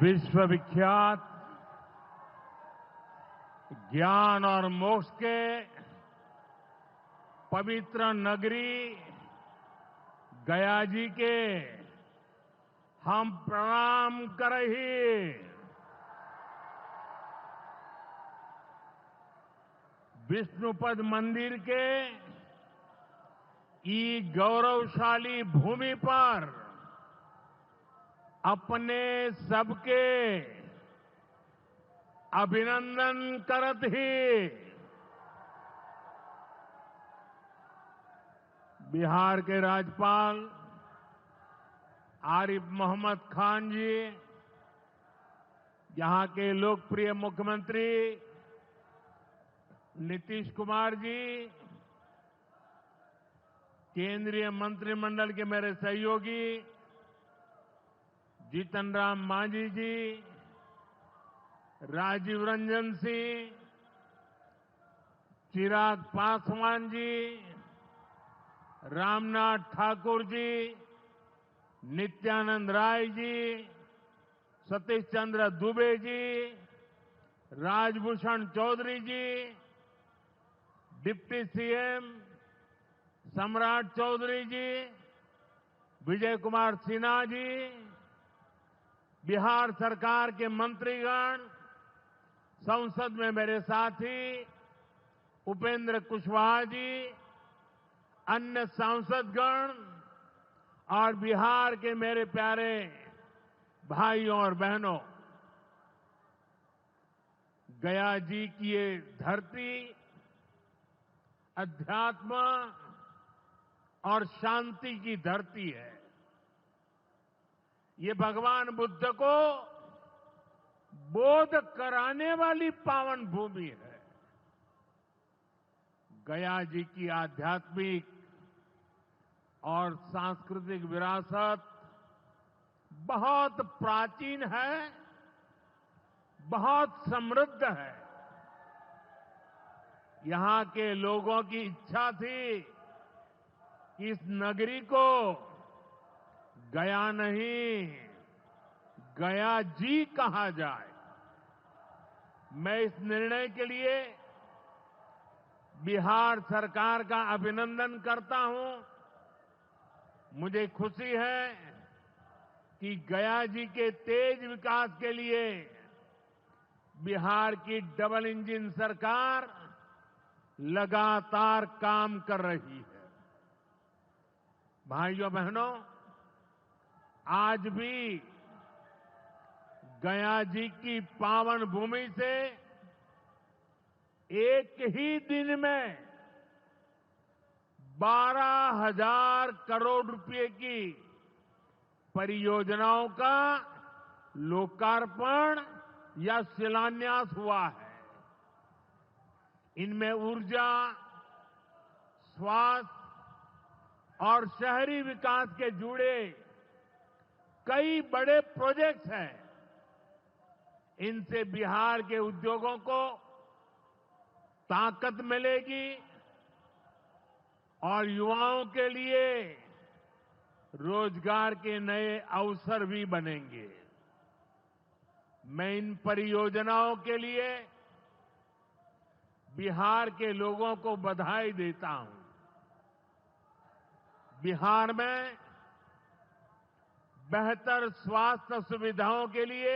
विश्वविख्यात ज्ञान और मोक्ष के पवित्र नगरी गया जी के हम प्रणाम करही। विष्णुपद मंदिर के ई गौरवशाली भूमि पर अपने सबके अभिनंदन करत ही बिहार के राज्यपाल आरिफ मोहम्मद खान जी, यहां के लोकप्रिय मुख्यमंत्री नीतीश कुमार जी, केंद्रीय मंत्रिमंडल के मेरे सहयोगी जीतन राम मांझी जी, राजीव रंजन सिंह, चिराग पासवान जी, रामनाथ ठाकुर जी, नित्यानंद राय जी, सतीश चंद्र दुबे जी, राजभूषण चौधरी जी, डिप्टी सीएम सम्राट चौधरी जी, विजय कुमार सिन्हा जी, बिहार सरकार के मंत्रीगण, संसद में मेरे साथी उपेंद्र कुशवाहा जी, अन्य सांसदगण और बिहार के मेरे प्यारे भाइयों और बहनों, गया जी की ये धरती अध्यात्म और शांति की धरती है। ये भगवान बुद्ध को बोध कराने वाली पावन भूमि है। गया जी की आध्यात्मिक और सांस्कृतिक विरासत बहुत प्राचीन है, बहुत समृद्ध है। यहां के लोगों की इच्छा थी कि इस नगरी को गया नहीं, गया जी कहा जाए। मैं इस निर्णय के लिए बिहार सरकार का अभिनंदन करता हूं। मुझे खुशी है कि गया जी के तेज विकास के लिए बिहार की डबल इंजन सरकार लगातार काम कर रही है। भाइयों बहनों, आज भी गया जी की पावन भूमि से एक ही दिन में 12,000 करोड़ रुपए की परियोजनाओं का लोकार्पण या शिलान्यास हुआ है। इनमें ऊर्जा, स्वास्थ्य और शहरी विकास के जुड़े कई बड़े प्रोजेक्ट्स हैं। इनसे बिहार के उद्योगों को ताकत मिलेगी और युवाओं के लिए रोजगार के नए अवसर भी बनेंगे। मैं इन परियोजनाओं के लिए बिहार के लोगों को बधाई देता हूं। बिहार में बेहतर स्वास्थ्य सुविधाओं के लिए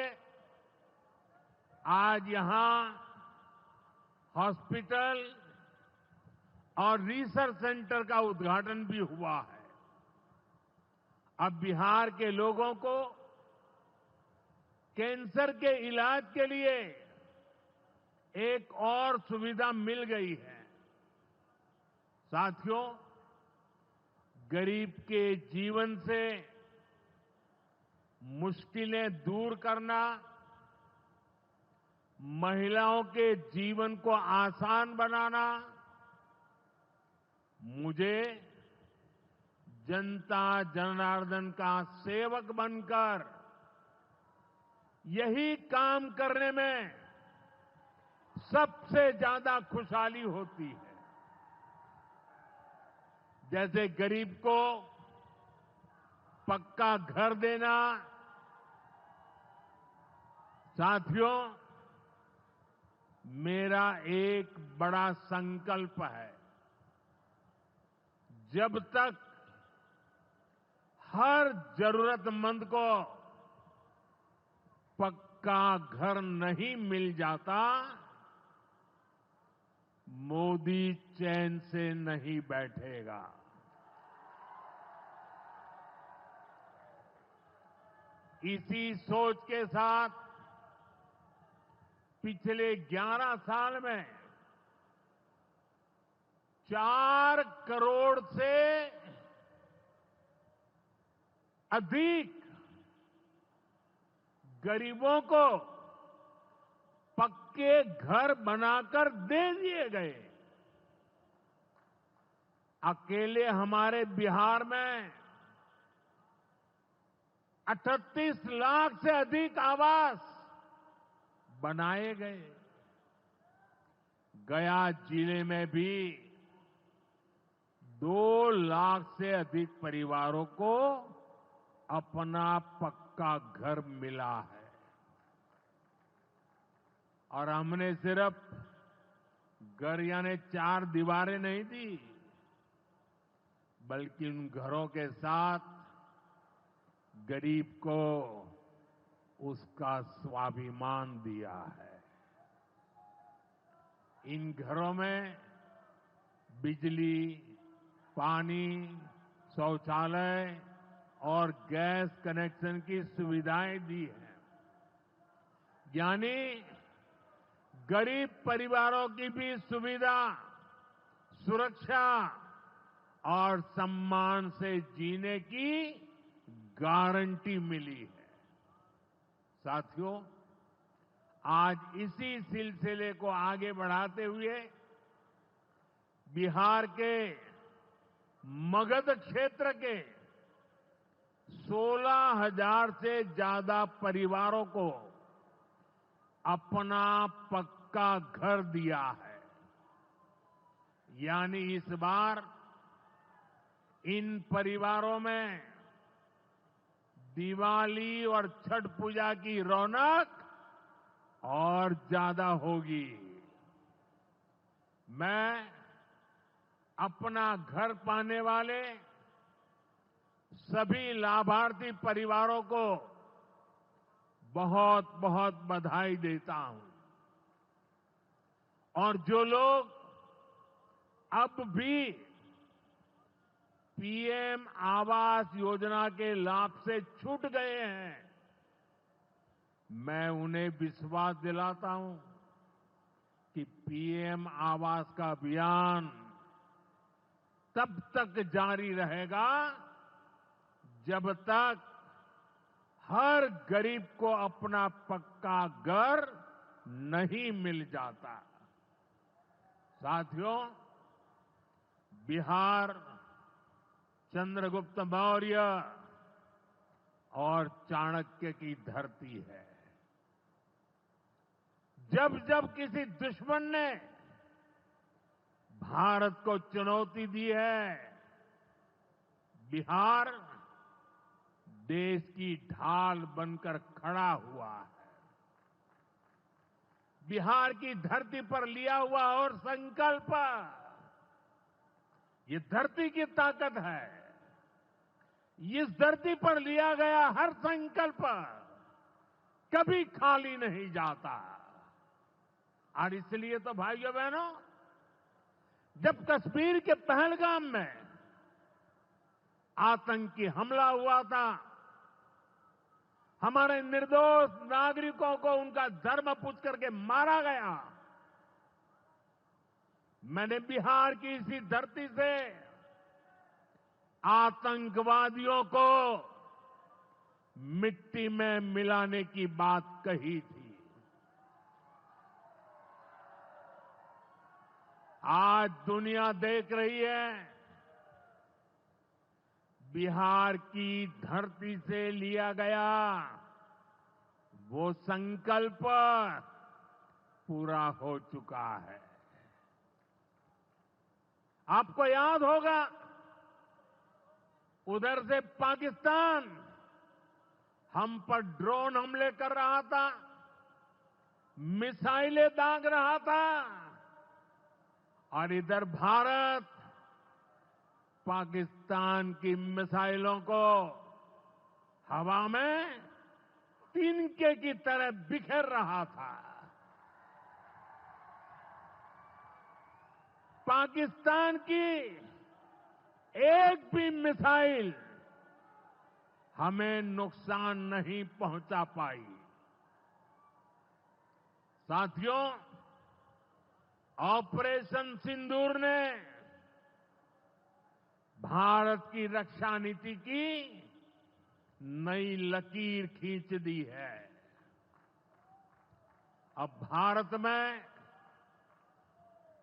आज यहां हॉस्पिटल और रिसर्च सेंटर का उद्घाटन भी हुआ है। अब बिहार के लोगों को कैंसर के इलाज के लिए एक और सुविधा मिल गई है। साथियों, गरीब के जीवन से मुश्किलें दूर करना, महिलाओं के जीवन को आसान बनाना मुझे जनता जनार्दन का सेवक बनकर यही काम करने में सबसे ज्यादा खुशहाली होती है। जैसे गरीब को पक्का घर देना, साथियों, मेरा एक बड़ा संकल्प है। जब तक हर जरूरतमंद को पक्का घर नहीं मिल जाता, मोदी चैन से नहीं बैठेगा। इसी सोच के साथ पिछले 11 साल में 4 करोड़ से अधिक गरीबों को पक्के घर बनाकर दे दिए गए। अकेले हमारे बिहार में 38 लाख से अधिक आवास बनाए गए। गया जिले में भी 2 लाख से अधिक परिवारों को अपना पक्का घर मिला है। और हमने सिर्फ घर यानी 4 दीवारें नहीं दी, बल्कि उन घरों के साथ गरीब को उसका स्वाभिमान दिया है। इन घरों में बिजली, पानी, शौचालय और गैस कनेक्शन की सुविधाएं दी हैं। यानी गरीब परिवारों की भी सुविधा, सुरक्षा और सम्मान से जीने की गारंटी मिली है। साथियों, आज इसी सिलसिले को आगे बढ़ाते हुए बिहार के मगध क्षेत्र के 16,000 से ज्यादा परिवारों को अपना पक्का घर दिया है। यानी इस बार इन परिवारों में दिवाली और छठ पूजा की रौनक और ज्यादा होगी। मैं अपना घर पाने वाले सभी लाभार्थी परिवारों को बहुत बहुत बधाई देता हूं। और जो लोग अब भी पीएम आवास योजना के लाभ से छूट गए हैं, मैं उन्हें विश्वास दिलाता हूं कि पीएम आवास का अभियान तब तक जारी रहेगा जब तक हर गरीब को अपना पक्का घर नहीं मिल जाता। साथियों, बिहार चंद्रगुप्त मौर्य और चाणक्य की धरती है। जब जब किसी दुश्मन ने भारत को चुनौती दी है, बिहार देश की ढाल बनकर खड़ा हुआ है। बिहार की धरती पर लिया हुआ और संकल्प, ये धरती की ताकत है। इस धरती पर लिया गया हर संकल्प कभी खाली नहीं जाता। और इसलिए तो भाइयों बहनों, जब कश्मीर के पहलगाम में आतंकी हमला हुआ था, हमारे निर्दोष नागरिकों को उनका धर्म पूछ करके मारा गया, मैंने बिहार की इसी धरती से आतंकवादियों को मिट्टी में मिलाने की बात कही थी। आज दुनिया देख रही है, बिहार की धरती से लिया गया वो संकल्प पूरा हो चुका है। आपको याद होगा, उधर से पाकिस्तान हम पर ड्रोन हमले कर रहा था, मिसाइलें दाग रहा था और इधर भारत पाकिस्तान की मिसाइलों को हवा में तिनके की तरह बिखेर रहा था। पाकिस्तान की एक भी मिसाइल हमें नुकसान नहीं पहुंचा पाई। साथियों, ऑपरेशन सिंदूर ने भारत की रक्षा नीति की नई लकीर खींच दी है। अब भारत में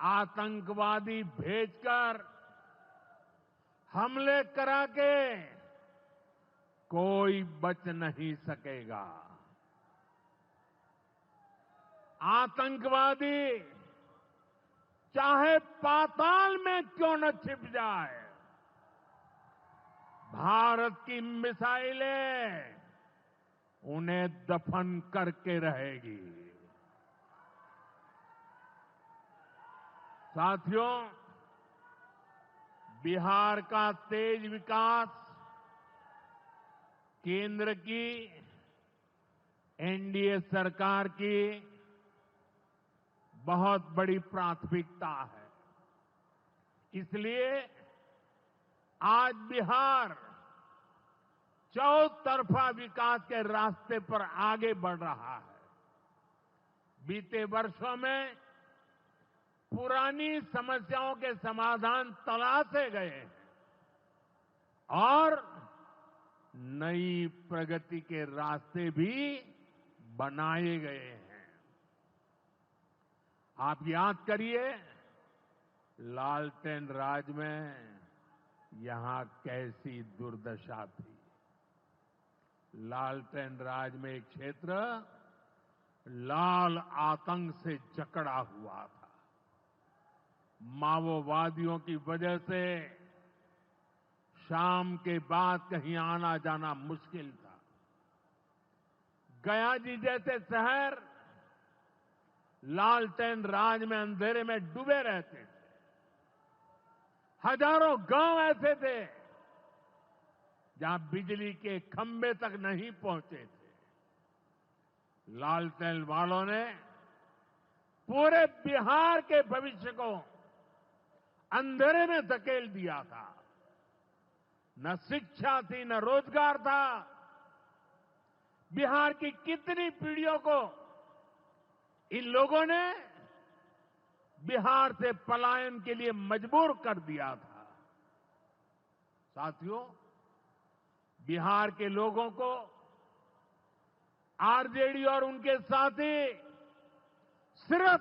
आतंकवादी भेजकर हमले करा के कोई बच नहीं सकेगा। आतंकवादी चाहे पाताल में क्यों न छिप जाए, भारत की मिसाइलें उन्हें दफन करके रहेगी। साथियों, बिहार का तेज विकास केंद्र की एनडीए सरकार की बहुत बड़ी प्राथमिकता है। इसलिए आज बिहार चौतरफा विकास के रास्ते पर आगे बढ़ रहा है। बीते वर्षों में पुरानी समस्याओं के समाधान तलाशे गए हैं और नई प्रगति के रास्ते भी बनाए गए हैं। आप याद करिए, लालटेन राज में यहां कैसी दुर्दशा थी। लालटेन राज में एक क्षेत्र लाल आतंक से जकड़ा हुआ था। माओवादियों की वजह से शाम के बाद कहीं आना जाना मुश्किल था। गया जी जैसे शहर लालटेन राज में अंधेरे में डूबे रहते थे। हजारों गांव ऐसे थे जहां बिजली के खंभे तक नहीं पहुंचे थे। लालटेन वालों ने पूरे बिहार के भविष्य को अंधेरे में धकेल दिया था। न शिक्षा थी, न रोजगार था। बिहार की कितनी पीढ़ियों को इन लोगों ने बिहार से पलायन के लिए मजबूर कर दिया था। साथियों, बिहार के लोगों को आरजेडी और उनके साथी सिर्फ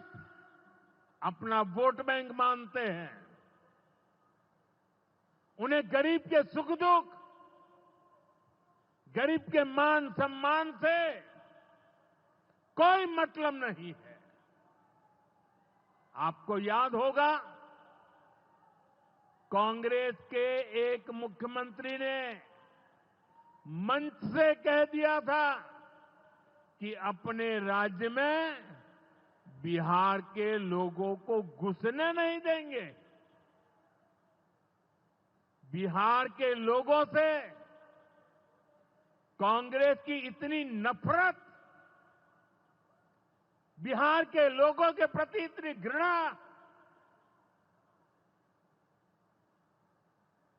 अपना वोट बैंक मानते हैं। उन्हें गरीब के सुख दुख, गरीब के मान सम्मान से कोई मतलब नहीं है। आपको याद होगा, कांग्रेस के एक मुख्यमंत्री ने मंच से कह दिया था कि अपने राज्य में बिहार के लोगों को घुसने नहीं देंगे। बिहार के लोगों से कांग्रेस की इतनी नफरत, बिहार के लोगों के प्रति इतनी घृणा,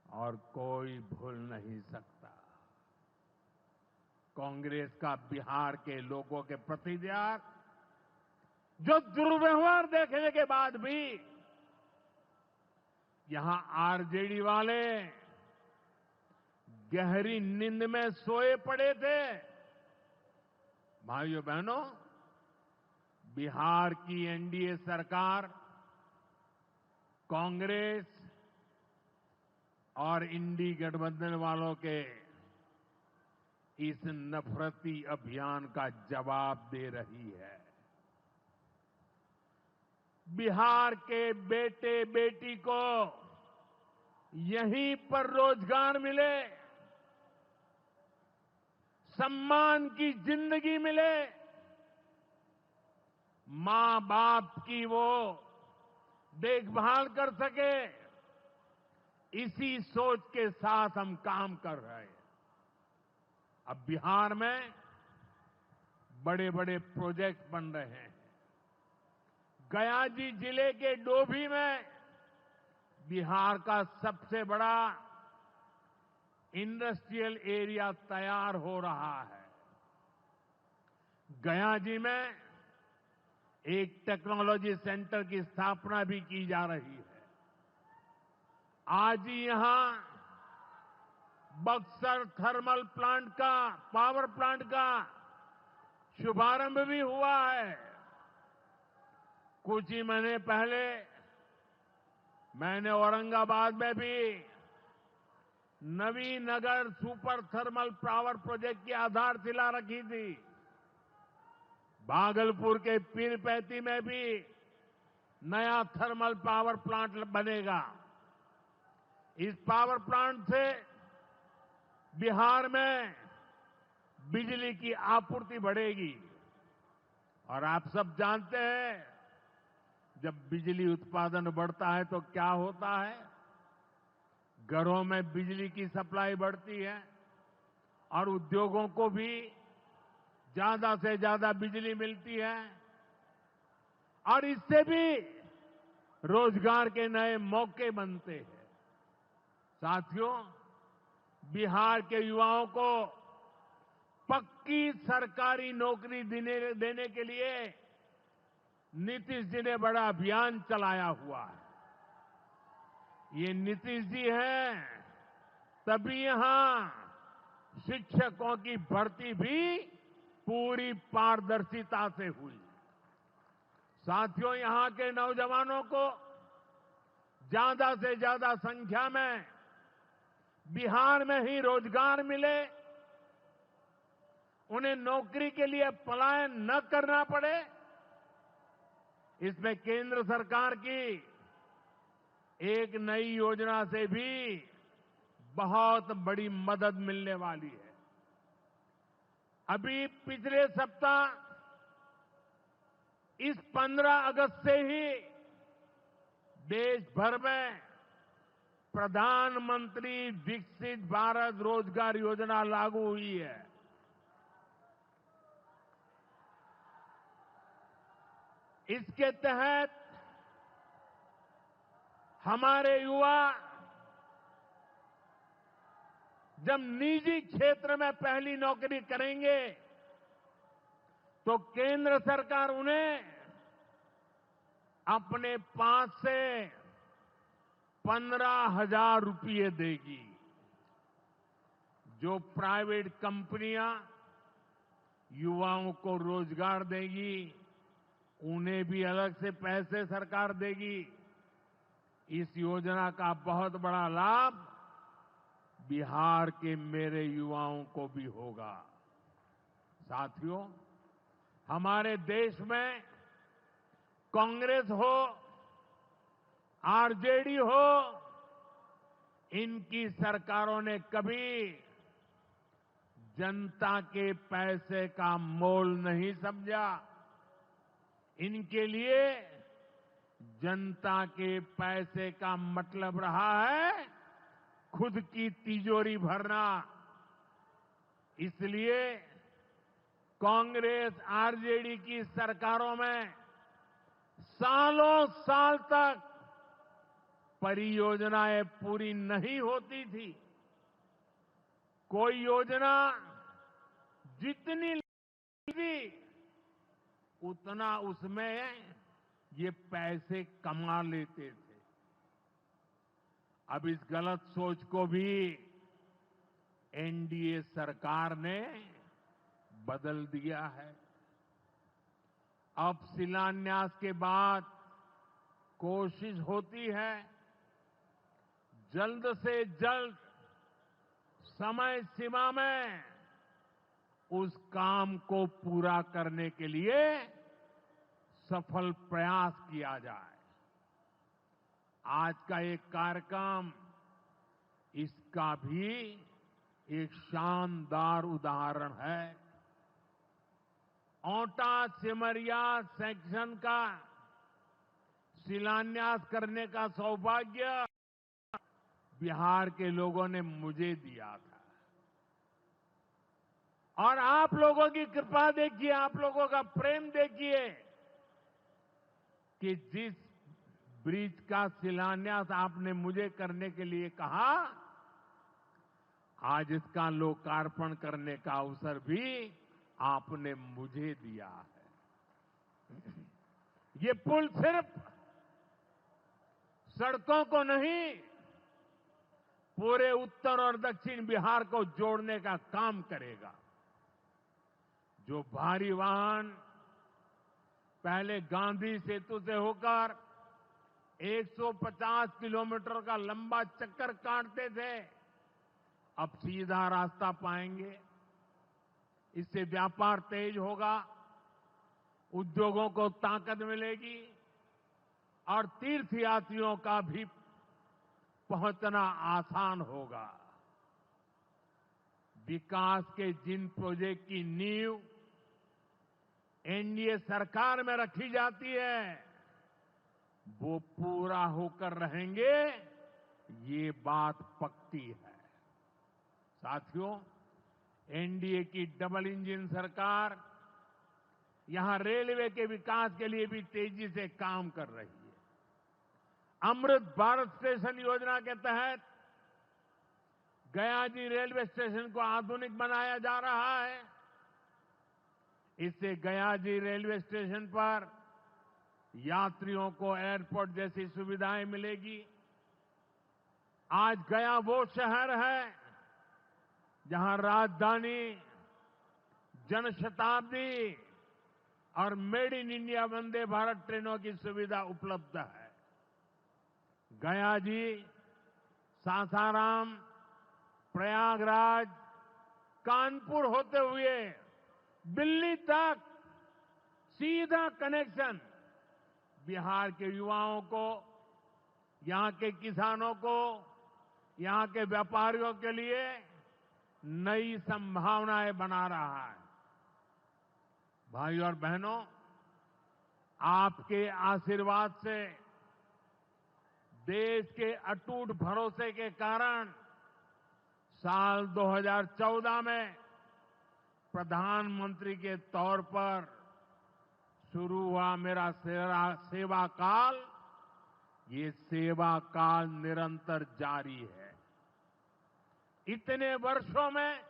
और कोई भूल नहीं सकता। कांग्रेस का बिहार के लोगों के प्रति त्याग, जो दुर्व्यवहार देखने के बाद भी यहां आरजेडी वाले गहरी नींद में सोए पड़े थे। भाइयों बहनों, बिहार की एनडीए सरकार कांग्रेस और इंडी गठबंधन वालों के इस नफरती अभियान का जवाब दे रही है। बिहार के बेटे बेटी को यहीं पर रोजगार मिले, सम्मान की जिंदगी मिले, मां बाप की वो देखभाल कर सके, इसी सोच के साथ हम काम कर रहे हैं। अब बिहार में बड़े बड़े प्रोजेक्ट बन रहे हैं। गया जी जिले के डोभी में बिहार का सबसे बड़ा इंडस्ट्रियल एरिया तैयार हो रहा है। गया जी में एक टेक्नोलॉजी सेंटर की स्थापना भी की जा रही है। आज ही यहां बक्सर थर्मल प्लांट का, पावर प्लांट का शुभारंभ भी हुआ है। कुछ ही महीने पहले मैंने औरंगाबाद में भी Navinagar super thermal power project की आधारशिला रखी थी। भागलपुर के पीरपैंती में भी नया थर्मल पावर प्लांट बनेगा। इस पावर प्लांट से बिहार में बिजली की आपूर्ति बढ़ेगी। और आप सब जानते हैं, जब बिजली उत्पादन बढ़ता है तो क्या होता है? घरों में बिजली की सप्लाई बढ़ती है और उद्योगों को भी ज्यादा से ज्यादा बिजली मिलती है और इससे भी रोजगार के नए मौके बनते हैं। साथियों, बिहार के युवाओं को पक्की सरकारी नौकरी देने के लिए नीतीश जी ने बड़ा अभियान चलाया हुआ है। ये नीतीश जी हैं, तभी यहां शिक्षकों की भर्ती भी पूरी पारदर्शिता से हुई। साथियों, यहां के नौजवानों को ज्यादा से ज्यादा संख्या में बिहार में ही रोजगार मिले, उन्हें नौकरी के लिए पलायन न करना पड़े, इसमें केंद्र सरकार की एक नई योजना से भी बहुत बड़ी मदद मिलने वाली है। अभी पिछले सप्ताह इस 15 अगस्त से ही देश भर में प्रधानमंत्री विकसित भारत रोजगार योजना लागू हुई है। इसके तहत हमारे युवा जब निजी क्षेत्र में पहली नौकरी करेंगे तो केंद्र सरकार उन्हें अपने पास से 15,000 रुपये देगी। जो प्राइवेट कंपनियां युवाओं को रोजगार देगी, उन्हें भी अलग से पैसे सरकार देगी। इस योजना का बहुत बड़ा लाभ बिहार के मेरे युवाओं को भी होगा। साथियों, हमारे देश में कांग्रेस हो, आरजेडी हो, इनकी सरकारों ने कभी जनता के पैसे का मोल नहीं समझा। इनके लिए जनता के पैसे का मतलब रहा है खुद की तिजोरी भरना। इसलिए कांग्रेस आरजेडी की सरकारों में सालों साल तक परियोजनाएं पूरी नहीं होती थी। कोई योजना जितनी थी उतना उसमें ये पैसे कमा लेते थे। अब इस गलत सोच को भी एनडीए सरकार ने बदल दिया है। अब शिलान्यास के बाद कोशिश होती है जल्द से जल्द समय सीमा में उस काम को पूरा करने के लिए सफल प्रयास किया जाए। आज का एक कार्यक्रम इसका भी एक शानदार उदाहरण है। औंटा सिमरिया सेक्शन का शिलान्यास करने का सौभाग्य बिहार के लोगों ने मुझे दिया था। और आप लोगों की कृपा देखिए, आप लोगों का प्रेम देखिए कि जिस ब्रिज का शिलान्यास आपने मुझे करने के लिए कहा, आज इसका लोकार्पण करने का अवसर भी आपने मुझे दिया है। ये पुल सिर्फ सड़कों को नहीं, पूरे उत्तर और दक्षिण बिहार को जोड़ने का काम करेगा। जो भारी वाहन पहले गांधी सेतु से होकर 150 किलोमीटर का लंबा चक्कर काटते थे, अब सीधा रास्ता पाएंगे। इससे व्यापार तेज होगा, उद्योगों को ताकत मिलेगी और तीर्थयात्रियों का भी पहुंचना आसान होगा। विकास के जिन प्रोजेक्ट की नींव एनडीए सरकार में रखी जाती है, वो पूरा होकर रहेंगे, ये बात पक्की है। साथियों, एनडीए की डबल इंजन सरकार यहां रेलवे के विकास के लिए भी तेजी से काम कर रही है। अमृत भारत स्टेशन योजना के तहत गयाजी रेलवे स्टेशन को आधुनिक बनाया जा रहा है। इससे गयाजी रेलवे स्टेशन पर यात्रियों को एयरपोर्ट जैसी सुविधाएं मिलेगी। आज गया वो शहर है जहां राजधानी, जनशताब्दी और made in India Vande Bharat ट्रेनों की सुविधा उपलब्ध है। गयाजी, सासाराम, प्रयागराज, कानपुर होते हुए दिल्ली तक सीधा कनेक्शन बिहार के युवाओं को, यहां के किसानों को, यहां के व्यापारियों के लिए नई संभावनाएं बना रहा है। भाइयों और बहनों, आपके आशीर्वाद से, देश के अटूट भरोसे के कारण साल 2014 में प्रधानमंत्री के तौर पर शुरू हुआ मेरा सेवा काल, ये सेवा काल निरंतर जारी है। इतने वर्षों में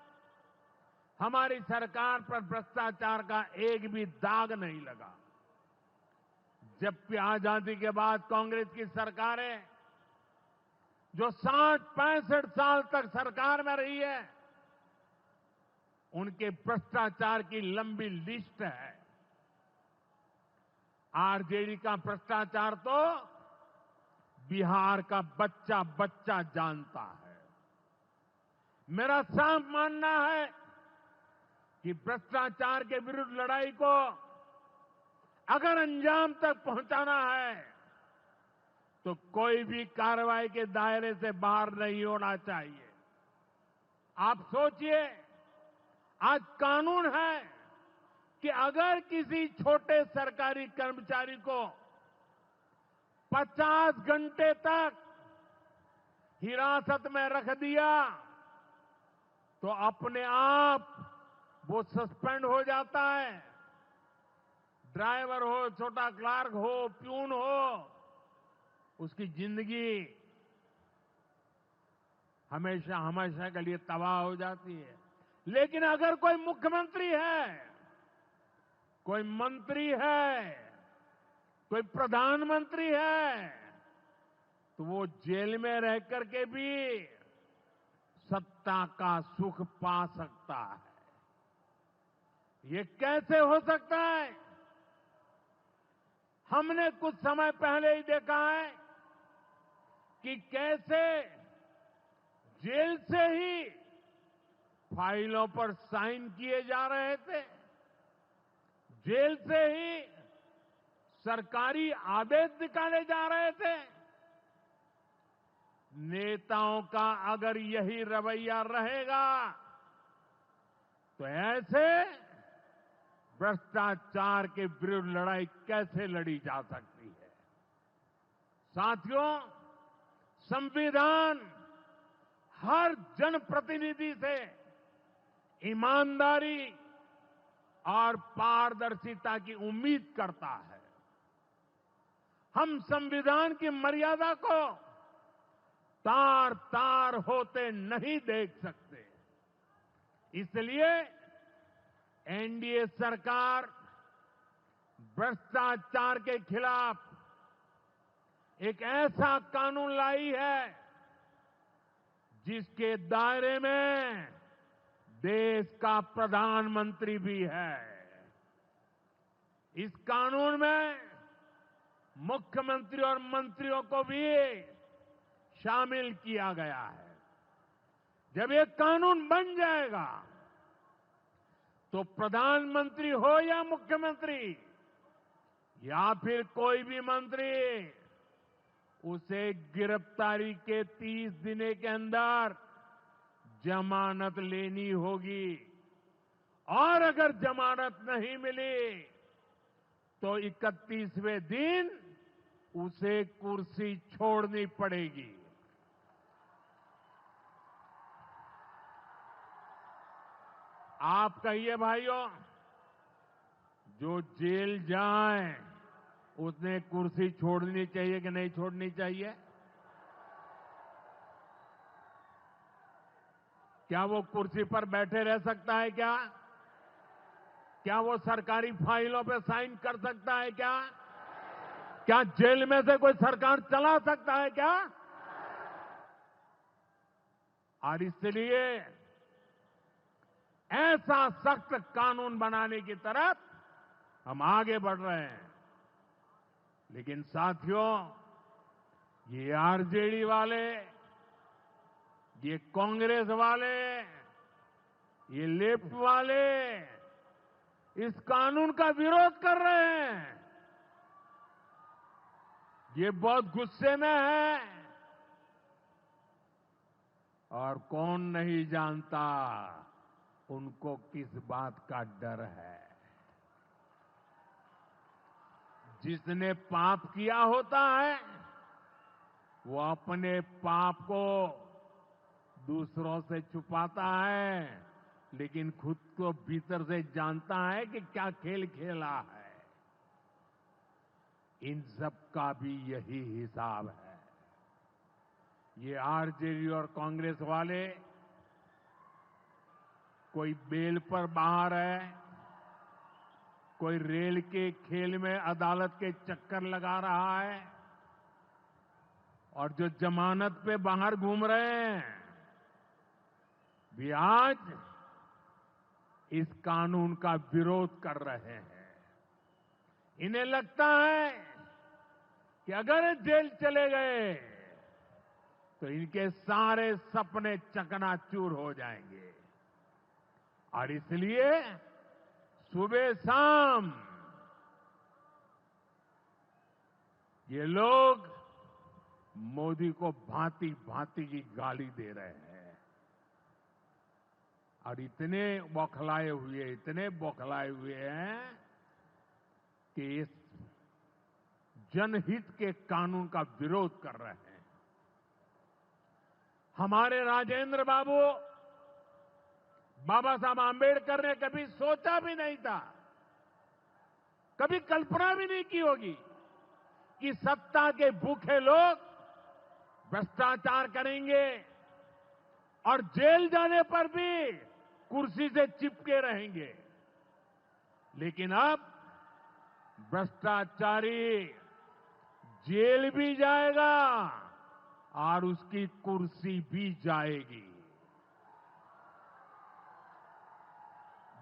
हमारी सरकार पर भ्रष्टाचार का एक भी दाग नहीं लगा। जबकि आजादी के बाद कांग्रेस की सरकारें जो 60-65 साल तक सरकार में रही है, उनके भ्रष्टाचार की लंबी लिस्ट है। आरजेडी का भ्रष्टाचार तो बिहार का बच्चा बच्चा जानता है। मेरा साफ मानना है कि भ्रष्टाचार के विरुद्ध लड़ाई को अगर अंजाम तक पहुंचाना है तो कोई भी कार्रवाई के दायरे से बाहर नहीं होना चाहिए। आप सोचिए, आज कानून है कि अगर किसी छोटे सरकारी कर्मचारी को 50 घंटे तक हिरासत में रख दिया तो अपने आप वो सस्पेंड हो जाता है। ड्राइवर हो, छोटा क्लार्क हो, प्यून हो, उसकी जिंदगी हमेशा हमेशा के लिए तबाह हो जाती है। लेकिन अगर कोई मुख्यमंत्री है, कोई मंत्री है, कोई प्रधानमंत्री है, तो वो जेल में रह करके भी सत्ता का सुख पा सकता है। ये कैसे हो सकता है? हमने कुछ समय पहले ही देखा है कि कैसे जेल से ही फाइलों पर साइन किए जा रहे थे, जेल से ही सरकारी आदेश निकाले जा रहे थे। नेताओं का अगर यही रवैया रहेगा तो ऐसे भ्रष्टाचार के विरुद्ध लड़ाई कैसे लड़ी जा सकती है। साथियों, संविधान हर जनप्रतिनिधि से ईमानदारी और पारदर्शिता की उम्मीद करता है। हम संविधान की मर्यादा को तार तार होते नहीं देख सकते। इसलिए एनडीए सरकार भ्रष्टाचार के खिलाफ एक ऐसा कानून लाई है जिसके दायरे में देश का प्रधानमंत्री भी है। इस कानून में मुख्यमंत्री और मंत्रियों को भी शामिल किया गया है। जब ये कानून बन जाएगा तो प्रधानमंत्री हो या मुख्यमंत्री या फिर कोई भी मंत्री, उसे गिरफ्तारी के 30 दिन के अंदर जमानत लेनी होगी और अगर जमानत नहीं मिली तो 31वें दिन उसे कुर्सी छोड़नी पड़ेगी। आप कहिए भाइयों, जो जेल जाए उसने कुर्सी छोड़नी चाहिए कि नहीं छोड़नी चाहिए? क्या वो कुर्सी पर बैठे रह सकता है क्या? क्या वो सरकारी फाइलों पे साइन कर सकता है क्या? क्या जेल में से कोई सरकार चला सकता है क्या? और इसलिए ऐसा सख्त कानून बनाने की तरफ हम आगे बढ़ रहे हैं। लेकिन साथियों, ये आरजेडी वाले, ये कांग्रेस वाले, ये लेफ्ट वाले इस कानून का विरोध कर रहे हैं। ये बहुत गुस्से में है और कौन नहीं जानता उनको किस बात का डर है। जिसने पाप किया होता है वो अपने पाप को दूसरों से छुपाता है, लेकिन खुद को भीतर से जानता है कि क्या खेल खेला है। इन सब का भी यही हिसाब है। ये आरजेडी और कांग्रेस वाले कोई बेल पर बाहर है, कोई रेल के खेल में अदालत के चक्कर लगा रहा है और जो जमानत पे बाहर घूम रहे हैं भी आज इस कानून का विरोध कर रहे हैं। इन्हें लगता है कि अगर जेल चले गए तो इनके सारे सपने चकनाचूर हो जाएंगे और इसलिए सुबह शाम ये लोग मोदी को भांति भांति की गाली दे रहे हैं और इतने बौखलाए हुए हैं कि इस जनहित के कानून का विरोध कर रहे हैं। हमारे राजेंद्र बाबू बाबा साहब आंबेडकर ने कभी सोचा भी नहीं था, कभी कल्पना भी नहीं की होगी कि सत्ता के भूखे लोग भ्रष्टाचार करेंगे और जेल जाने पर भी कुर्सी से चिपके रहेंगे। लेकिन अब भ्रष्टाचारी जेल भी जाएगा और उसकी कुर्सी भी जाएगी।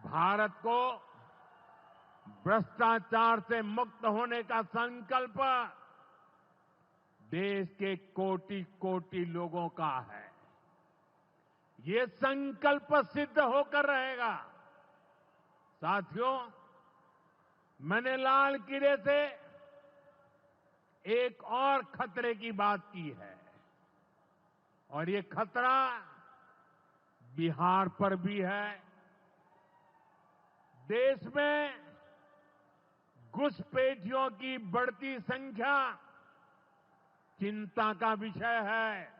भारत को भ्रष्टाचार से मुक्त होने का संकल्प देश के कोटि कोटि लोगों का है। ये संकल्प सिद्ध होकर रहेगा। साथियों, मैंने लाल किले से एक और खतरे की बात की है और ये खतरा बिहार पर भी है। देश में घुसपैठियों की बढ़ती संख्या चिंता का विषय है।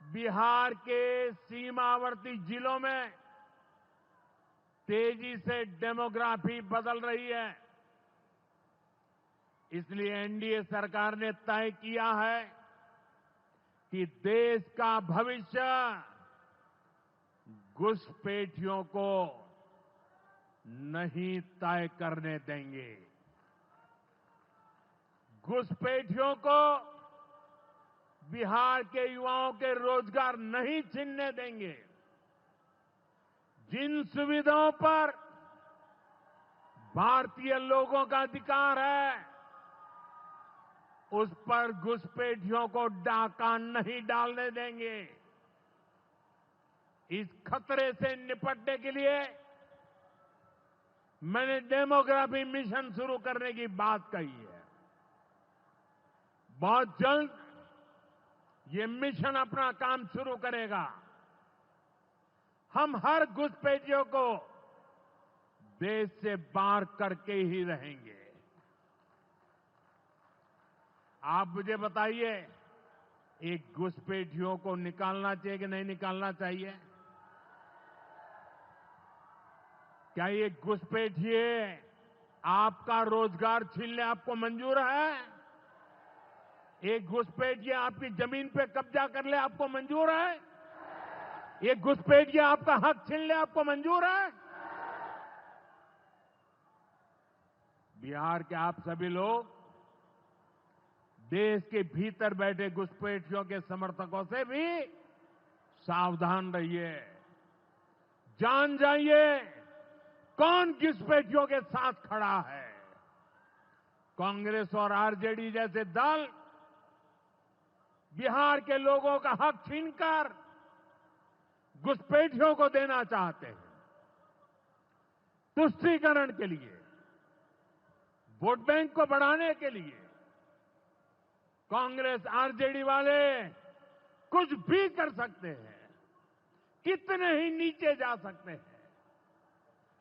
बिहार के सीमावर्ती जिलों में तेजी से डेमोग्राफी बदल रही है। इसलिए एनडीए सरकार ने तय किया है कि देश का भविष्य घुसपैठियों को नहीं तय करने देंगे। घुसपैठियों को बिहार के युवाओं के रोजगार नहीं छीनने देंगे। जिन सुविधाओं पर भारतीय लोगों का अधिकार है, उस पर घुसपैठियों को डाका नहीं डालने देंगे। इस खतरे से निपटने के लिए मैंने डेमोग्राफी मिशन शुरू करने की बात कही है। बहुत जल्द ये मिशन अपना काम शुरू करेगा। हम हर घुसपैठियों को देश से बाहर करके ही रहेंगे। आप मुझे बताइए, एक घुसपैठियों को निकालना चाहिए कि नहीं निकालना चाहिए? क्या ये घुसपैठिए आपका रोजगार छीनने आपको मंजूर है? एक घुसपैठिए आपकी जमीन पे कब्जा कर ले आपको मंजूर है? एक घुसपैठिए आपका हक छीन ले आपको मंजूर है? बिहार के आप सभी लोग देश के भीतर बैठे घुसपैठियों के समर्थकों से भी सावधान रहिए। जान जाइए कौन घुसपैठियों के साथ खड़ा है। कांग्रेस और आरजेडी जैसे दल बिहार के लोगों का हक छीनकर घुसपैठियों को देना चाहते हैं। तुष्टीकरण के लिए, वोट बैंक को बढ़ाने के लिए कांग्रेस आरजेडी वाले कुछ भी कर सकते हैं, कितने ही नीचे जा सकते हैं।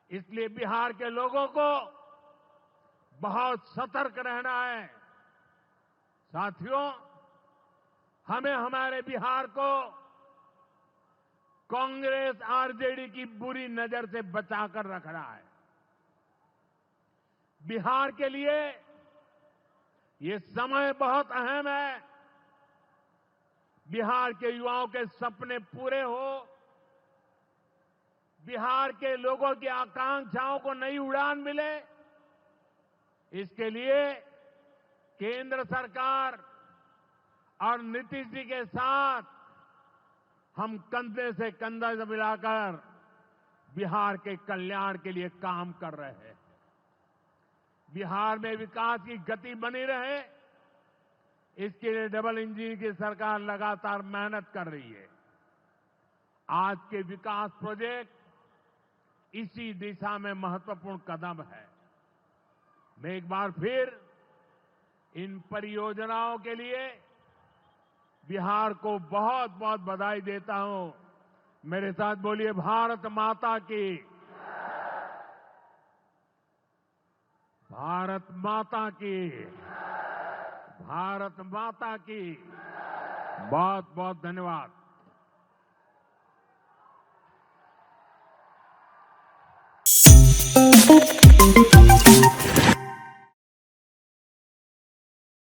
इसलिए बिहार के लोगों को बहुत सतर्क रहना है। साथियों, हमें हमारे बिहार को कांग्रेस आरजेडी की बुरी नजर से बचाकर रखना है। बिहार के लिए ये समय बहुत अहम है। बिहार के युवाओं के सपने पूरे हो, बिहार के लोगों की आकांक्षाओं को नई उड़ान मिले, इसके लिए केंद्र सरकार और नीतीश जी के साथ हम कंधे से कंधा मिलाकर बिहार के कल्याण के लिए काम कर रहे हैं। बिहार में विकास की गति बनी रहे, इसके लिए डबल इंजन की सरकार लगातार मेहनत कर रही है। आज के विकास प्रोजेक्ट इसी दिशा में महत्वपूर्ण कदम है। मैं एक बार फिर इन परियोजनाओं के लिए बिहार को बहुत बहुत बधाई देता हूं। मेरे साथ बोलिए, भारत माता की, भारत माता की, भारत माता की। बहुत बहुत धन्यवाद।